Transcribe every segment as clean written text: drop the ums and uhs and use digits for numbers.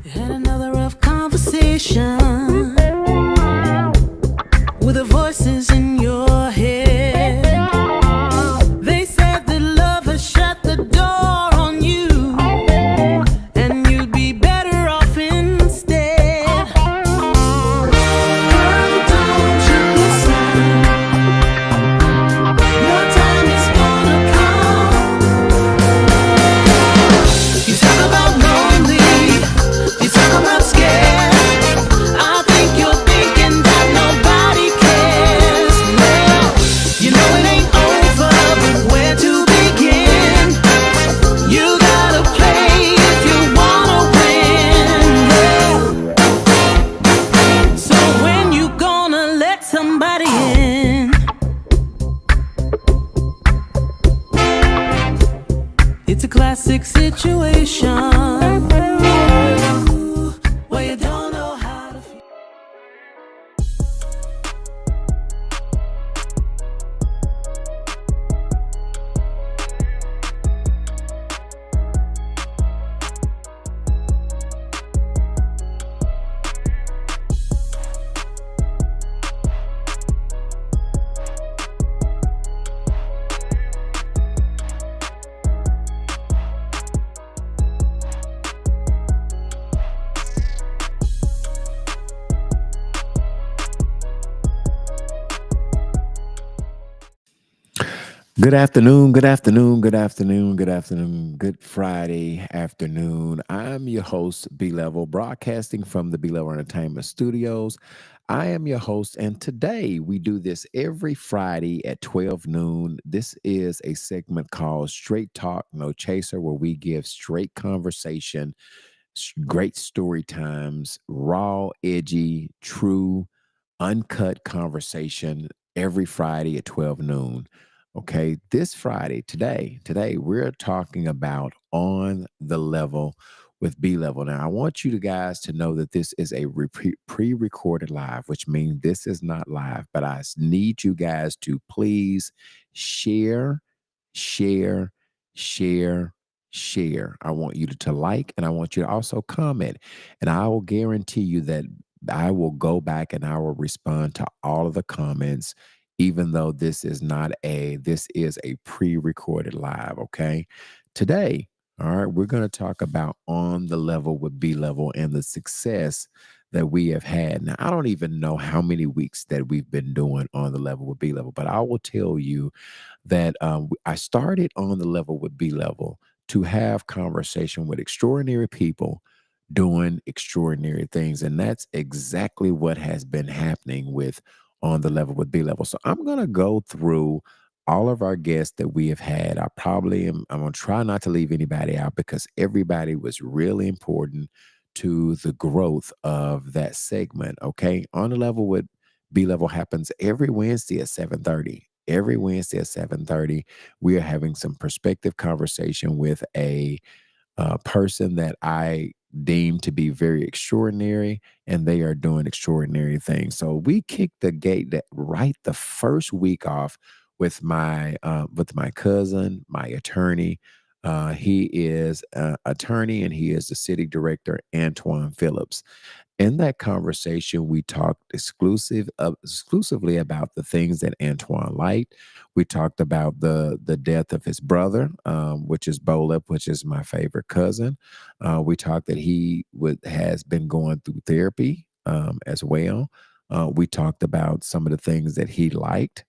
Had another rough conversation with the voices in your head. They said that love has shut the door on you, and you'd be better off instead. Girl, don't you listen? Your time is gonna come. You talk about lonely, you talk about scared. I think you're thinking that nobody cares. Well, you know it ain't over, but where to begin? You gotta play if you wanna win. Yeah. So when you gonna let somebody in? It's a classic situation where you don't know how to feel. Good afternoon, good afternoon, good afternoon, good afternoon, good Friday afternoon. I'm your host, B Level, broadcasting from the B Level Entertainment Studios. I am your host, and today we do this every Friday at 12 noon. This is a segment called Straight Talk, No Chaser, where we give straight conversation, great story times, raw, edgy, true, uncut conversation every Friday at 12 noon. Okay, this Friday, today we're talking about On the Level with B Level. Now, I want you guys to know that this is a pre-recorded live, which means this is not live, but I need you guys to please share, share, share, share. I want you to like, and I want you to also comment, and I will guarantee you that I will go back and I will respond to all of the comments, even though this is a pre-recorded live. Okay. Today, all right, we're going to talk about On the Level with B Level and the success that we have had. Now, I don't even know how many weeks that we've been doing On the Level with B Level, but I will tell you that I started On the Level with B Level to have conversation with extraordinary people doing extraordinary things. And that's exactly what has been happening with On the Level with B Level. So I'm going to go through all of our guests that we have had. I'm going to try not to leave anybody out because everybody was really important to the growth of that segment. Okay. On the Level with B Level happens every Wednesday at 7:30. Every Wednesday at 7:30, we are having some perspective conversation with a person that I deem to be very extraordinary, and they are doing extraordinary things. So we kicked the gate that right the first week off with my cousin, my attorney. He is an attorney, and he is the city director, Antoine Phillips. In that conversation, we talked exclusively about the things that Antoine liked. We talked about the death of his brother, which is Bolep, which is my favorite cousin. We talked that has been going through therapy as well. We talked about some of the things that he liked.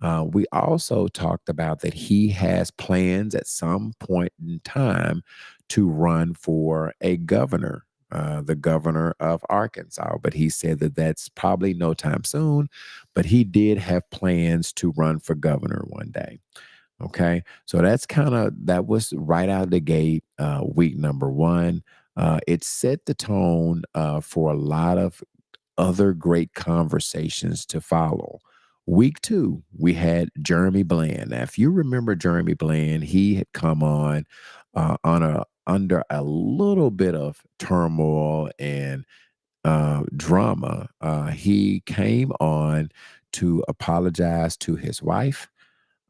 We also talked about that he has plans at some point in time to run for a governor, the governor of Arkansas. But he said that that's probably no time soon, but he did have plans to run for governor one day. Okay. So that was right out of the gate, week number one. It set the tone for a lot of other great conversations to follow. Week two, we had Jeremy Bland. Now, if you remember Jeremy Bland, he had come on under a little bit of turmoil and drama. He came on to apologize to his wife,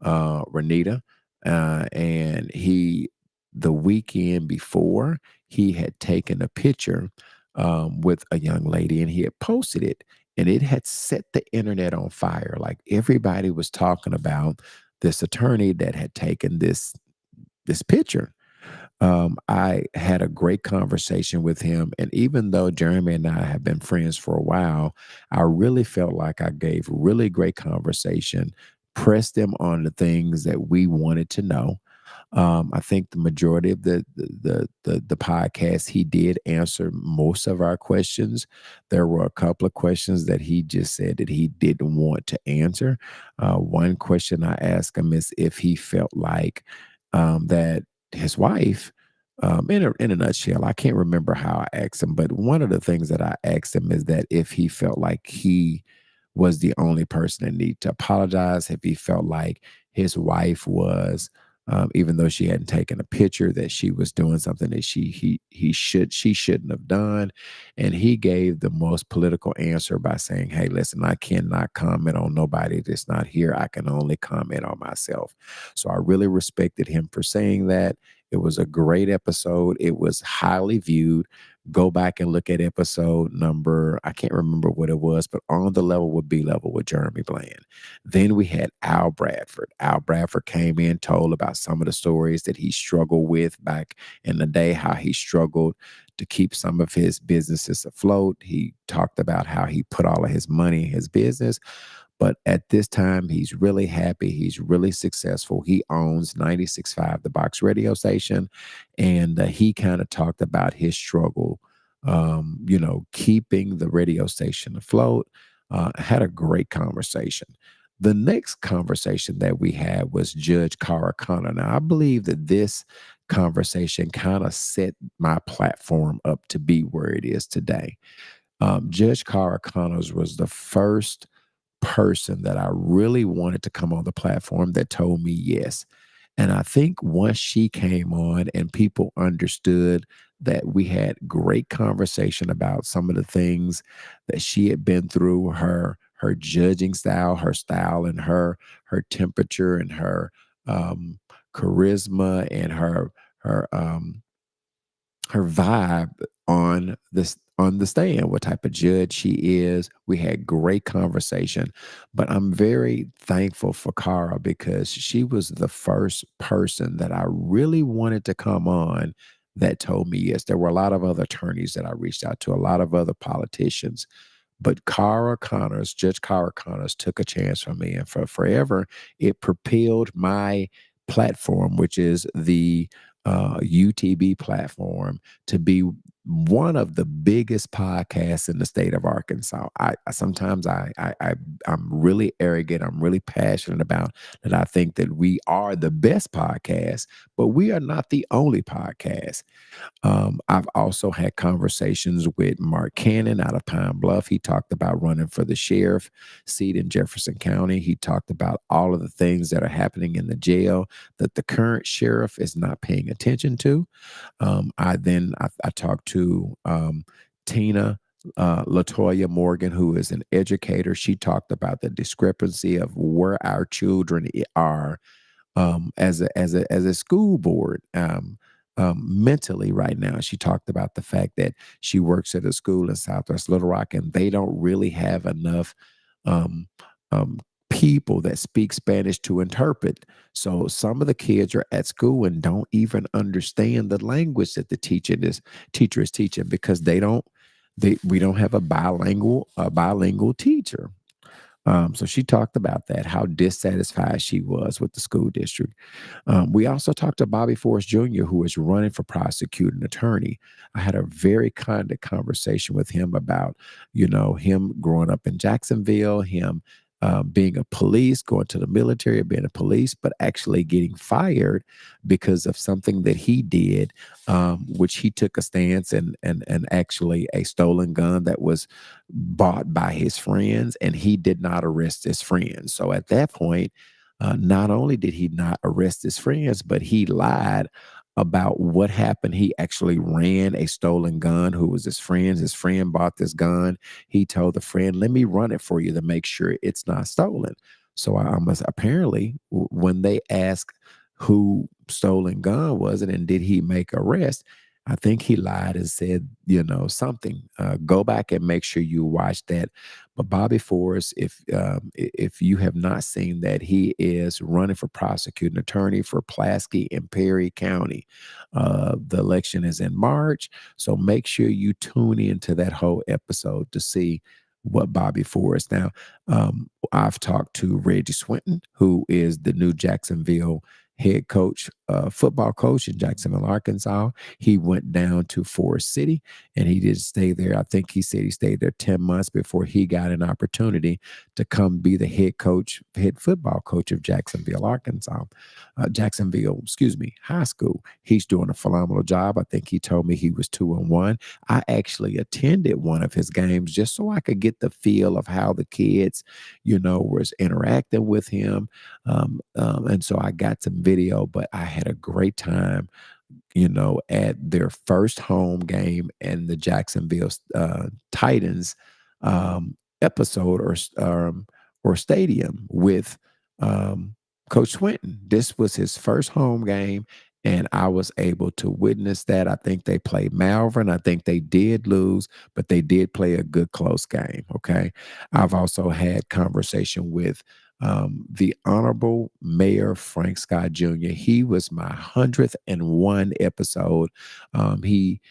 Renita, and he the weekend before, he had taken a picture with a young lady and he had posted it, and it had set the internet on fire. Like everybody was talking about this attorney that had taken this picture. I had a great conversation with him. And even though Jeremy and I have been friends for a while, I really felt like I gave really great conversation, pressed them on the things that we wanted to know. I think the majority of the podcast he did answer most of our questions. There were a couple of questions that he just said that he didn't want to answer. One question I asked him is if he felt like that his wife, in a nutshell, I can't remember how I asked him, but one of the things that I asked him is that if he felt like he was the only person that needed to apologize, if he felt like his wife was, even though she hadn't taken a picture, that she was doing something that she shouldn't have done. And he gave the most political answer by saying, "Hey, listen, I cannot comment on nobody that's not here. I can only comment on myself." So I really respected him for saying that. It was a great episode. It was highly viewed. Go back and look at episode number, I can't remember what it was, but On the Level with B Level with Jeremy Bland. Then we had Al Bradford. Al Bradford came in, told about some of the stories that he struggled with back in the day, how he struggled to keep some of his businesses afloat. He talked about how he put all of his money in his business, but at this time, he's really happy. He's really successful. He owns 96.5, the Box radio station. And he kind of talked about his struggle, keeping the radio station afloat. Had a great conversation. The next conversation that we had was Judge Cara Connor. Now, I believe that this conversation kind of set my platform up to be where it is today. Judge Cara Connors was the first person that I really wanted to come on the platform that told me yes. And I think once she came on and people understood that we had great conversation about some of the things that she had been through, her judging style, her style and her temperature and her um charisma and her vibe on the stand, what type of judge she is. We had great conversation, but I'm very thankful for Cara because she was the first person that I really wanted to come on that told me yes. There were a lot of other attorneys that I reached out to, a lot of other politicians, but Judge Cara Connors took a chance on me. And for forever, it propelled my platform, which is the UTB platform, to be one of the biggest podcasts in the state of Arkansas. Sometimes I'm really arrogant. I'm really passionate about that. I think that we are the best podcast, but we are not the only podcast. I've also had conversations with Mark Cannon out of Pine Bluff. He talked about running for the sheriff seat in Jefferson County. He talked about all of the things that are happening in the jail that the current sheriff is not paying attention to. I talked to Tina Latoya Morgan, who is an educator. She talked about the discrepancy of where our children are as a school board, mentally right now. She talked about the fact that she works at a school in Southwest Little Rock, and they don't really have enough um, people that speak Spanish to interpret. So some of the kids are at school and don't even understand the language that the teacher is teaching because we don't have a bilingual teacher. So she talked about that, how dissatisfied she was with the school district. We also talked to Bobby Forrest Jr., who is running for prosecuting attorney. I had a very candid conversation with him about, him growing up in Jacksonville, him being a police, going to the military, being a police, but actually getting fired because of something that he did, which he took a stance and actually a stolen gun that was bought by his friends, and he did not arrest his friends. So at that point, not only did he not arrest his friends, but he lied about what happened. He actually ran a stolen gun who was his friend's. His friend bought this gun. He told the friend, "Let me run it for you to make sure it's not stolen." So I must apparently, when they asked who stolen gun was it and did he make arrest? I think he lied and said, something. Go back and make sure you watch that. But Bobby Forrest, if you have not seen that, he is running for prosecuting attorney for Pulaski and Perry County. The election is in March, so make sure you tune into that whole episode to see what Bobby Forrest. Now, I've talked to Reggie Swinton, who is the new Jacksonville head coach, football coach in Jacksonville, Arkansas. He went down to Forest City and he did stay there. I think he said he stayed there 10 months before he got an opportunity to come be the head coach, head football coach of Jacksonville, Arkansas, Jacksonville, excuse me, high school. He's doing a phenomenal job. I think he told me he was 2-1. I actually attended one of his games just so I could get the feel of how the kids, was interacting with him. And so I got some video, but I had a great time, at their first home game and the Jacksonville Titans episode or stadium with Coach Swinton. This was his first home game, and I was able to witness that. I think they played Malvern. I think they did lose, but they did play a good close game. Okay. I've also had conversation with the Honorable Mayor Frank Scott Jr. He was my 101 episode. He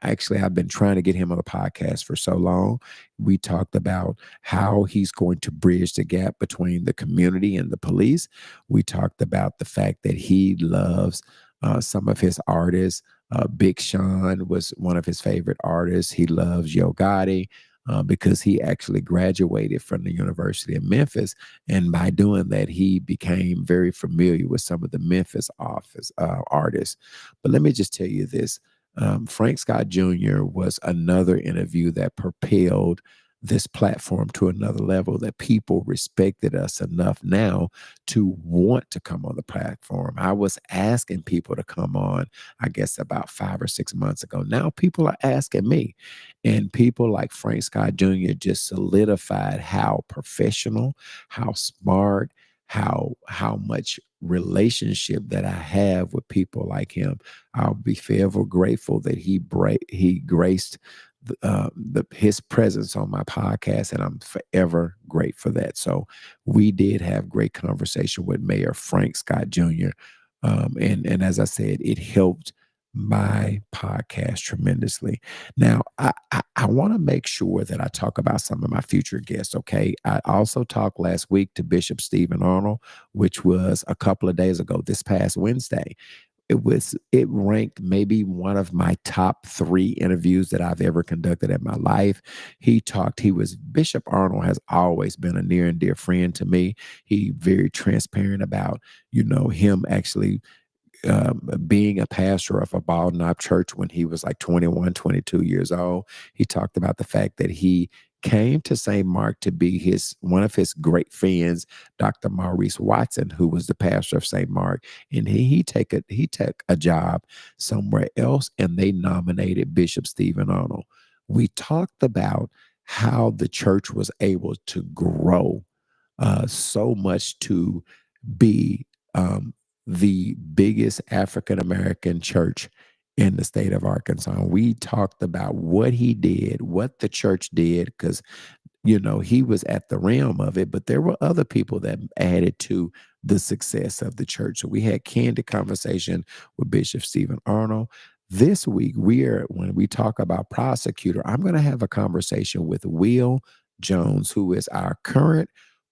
actually, I've been trying to get him on the podcast for so long. We talked about how he's going to bridge the gap between the community and the police. We talked about the fact that he loves some of his artists. Big Sean was one of his favorite artists. He loves Yo Gotti because he actually graduated from the University of Memphis. And by doing that, he became very familiar with some of the Memphis office artists. But let me just tell you this. Frank Scott Jr. was another interview that propelled this platform to another level, that people respected us enough now to want to come on the platform. I was asking people to come on, I guess about 5 or 6 months ago. Now people are asking me, and people like Frank Scott Jr. just solidified how professional, how smart, how much relationship that I have with people like him. I'll be forever grateful that he graced his presence on my podcast, and I'm forever grateful for that. So we did have great conversation with Mayor Frank Scott Jr. And as I said, it helped my podcast tremendously. Now, I want to make sure that I talk about some of my future guests. Okay, I also talked last week to Bishop Stephen Arnold, which was a couple of days ago, this past Wednesday. It ranked maybe one of my top 3 interviews that I've ever conducted in my life. Bishop Arnold has always been a near and dear friend to me. He very transparent about, him actually being a pastor of a Ball Knob church when he was like 21, 22 years old. He talked about the fact that he came to St. Mark to be one of his great friends, Dr. Maurice Watson, who was the pastor of St. Mark, and he took a job somewhere else, and they nominated Bishop Stephen Arnold. We talked about how the church was able to grow so much to be the biggest African American church in the state of Arkansas. We talked about what he did, what the church did, because he was at the realm of it, but there were other people that added to the success of the church. So we had candid conversation with Bishop Stephen Arnold. This week, when we talk about prosecutor, I'm going to have a conversation with Will Jones, who is our current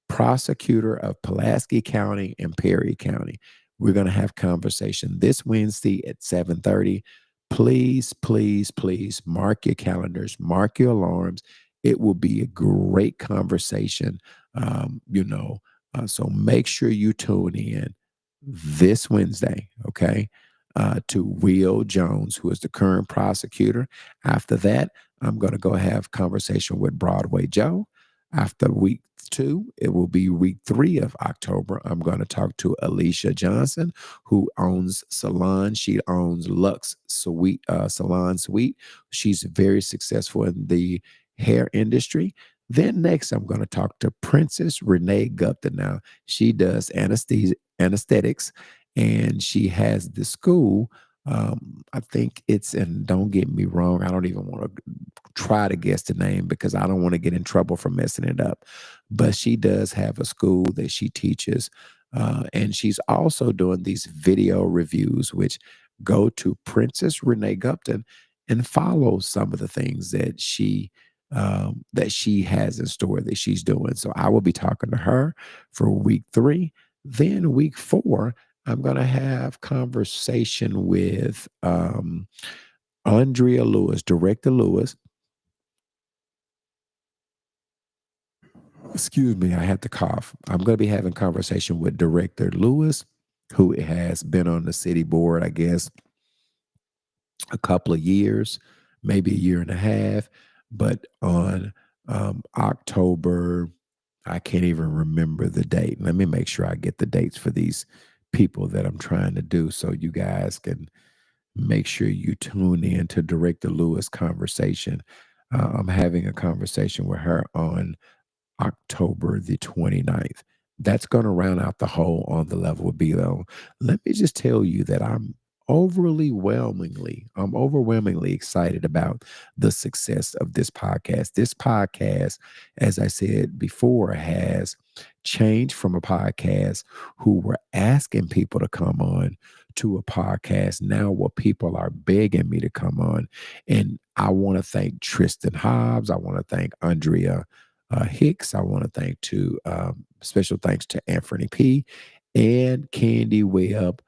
prosecutor of Pulaski County and Perry County. We're going to have conversation this Wednesday at 7:30. Please, please, please mark your calendars, mark your alarms. It will be a great conversation. So make sure you tune in this Wednesday, okay, to Will Jones, who is the current prosecutor. After that, I'm going to go have conversation with Broadway Joe. After week 2, it will be week 3 of October. I'm going to talk to Alicia Johnson, who owns Salon. She owns Lux Sweet Salon Suite. She's very successful in the hair industry. Then next, I'm going to talk to Princess Renee Gupta. Now, she does anesthetics, and she has the school. I think it's, and don't get me wrong, I don't even want to try to guess the name because I don't want to get in trouble for messing it up. But she does have a school that she teaches. And she's also doing these video reviews, which go to Princess Renee Gupton and follow some of the things that she has in store that she's doing. So I will be talking to her for week 3. Then week 4, I'm gonna have conversation with Andrea Lewis, Director Lewis. Excuse me, I had to cough. I'm going to be having conversation with Director Lewis, who has been on the city board, I guess, a couple of years, maybe a year and a half. But on October, I can't even remember the date. Let me make sure I get the dates for these people that I'm trying to do so you guys can make sure you tune in to Director Lewis conversation. I'm having a conversation with her on October the 29th. That's going to round out the whole on the level of below. Let me just tell you that I'm overwhelmingly excited about the success of this podcast. This podcast, as I said before, has changed from a podcast who were asking people to come on to a podcast now where people are begging me to come on. And I want to thank Tristan Hobbs. I want to thank Andrea Hicks. I want to thank to special thanks to Anthony P. and Candy Webb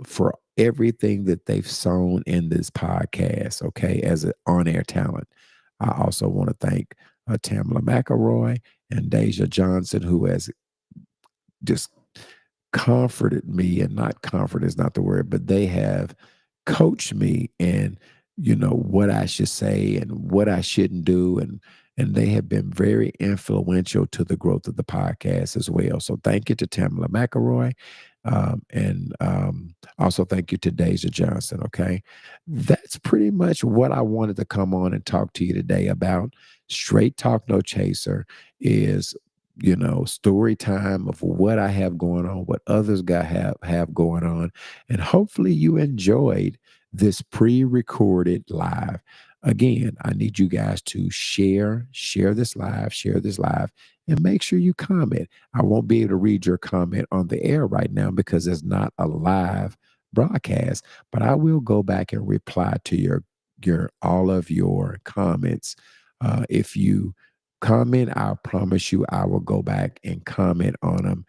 for everything that they've sown in this podcast. Okay, as an on-air talent. I also want to thank Tamala McElroy and Deja Johnson, who has just comforted me, and not comfort is not the word, but they have coached me in, what I should say and what I shouldn't do. And they have been very influential to the growth of the podcast as well. So thank you to Tamala McElroy. And also thank you to Deja Johnson. Okay. That's pretty much what I wanted to come on and talk to you today about. Straight Talk No Chaser is, story time of what I have going on, what others have going on. And hopefully you enjoyed this pre-recorded live. Again, I need you guys to share this live, and make sure you comment. I won't be able to read your comment on the air right now because it's not a live broadcast, but I will go back and reply to your all of your comments. If you comment, I promise you I will go back and comment on them.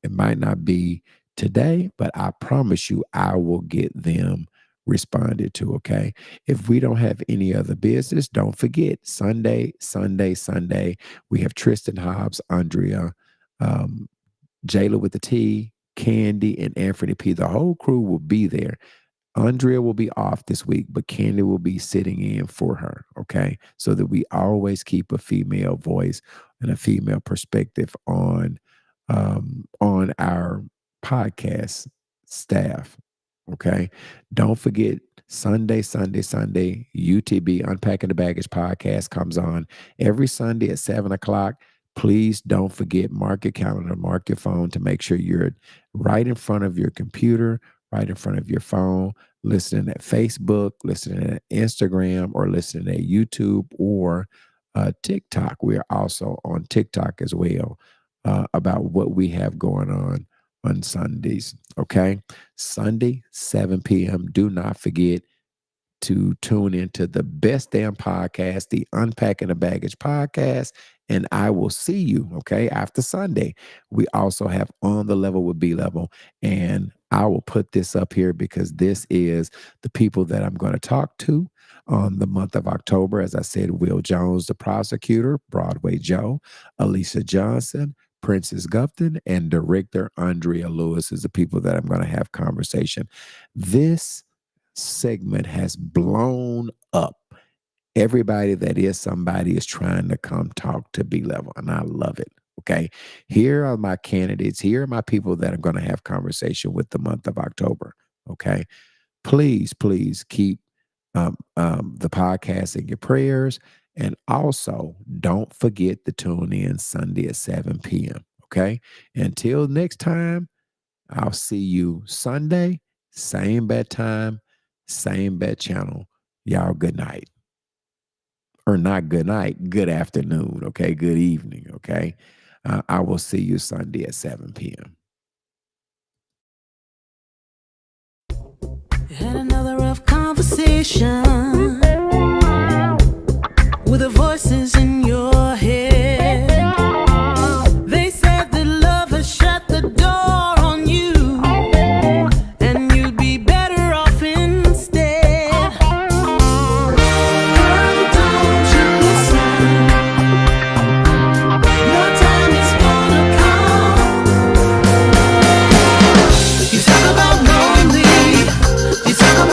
It might not be today, but I promise you I will get them responded to. Okay. If we don't have any other business, don't forget Sunday, we have Tristan Hobbs, Andrea, um, Jayla with the T, Candy, and Anthony P. The whole crew will be there. Andrea will be off this week, but Candy will be sitting in for her. Okay. So that we always keep a female voice and a female perspective on our podcast staff. Okay. Don't forget Sunday, UTB Unpacking the Baggage podcast comes on every Sunday at 7 o'clock. Please don't forget, mark your calendar, mark your phone to make sure you're right in front of your computer, right in front of your phone, listening at Facebook, listening at Instagram, or listening at YouTube or TikTok. We are also on TikTok as well about what we have going on Sundays. Okay. Sunday, 7 p.m. Do not forget to tune into the best damn podcast, the Unpacking the Baggage podcast. And I will see you, okay, after Sunday. We also have On the Level with B Level. And I will put this up here because this is the people that I'm going to talk to on the month of October. As I said, Will Jones, the prosecutor, Broadway Joe, Alicia Johnson, Princess Gupton, and director Andrea Lewis is the people that I'm going to have conversation. This segment has blown up. Everybody that is somebody is trying to come talk to B Level, and I love it. Okay. Here are my candidates. Here are my people that I'm going to have conversation with the month of October. Okay. Please keep the podcast in your prayers. And also don't forget to tune in Sunday at 7 p.m. Okay. Until next time, I'll see you Sunday, same bad time, same bad channel. Y'all, good night. Or not good night, good afternoon. Okay. Good evening. Okay. I will see you Sunday at 7 p.m. Had another rough conversation with the voices in your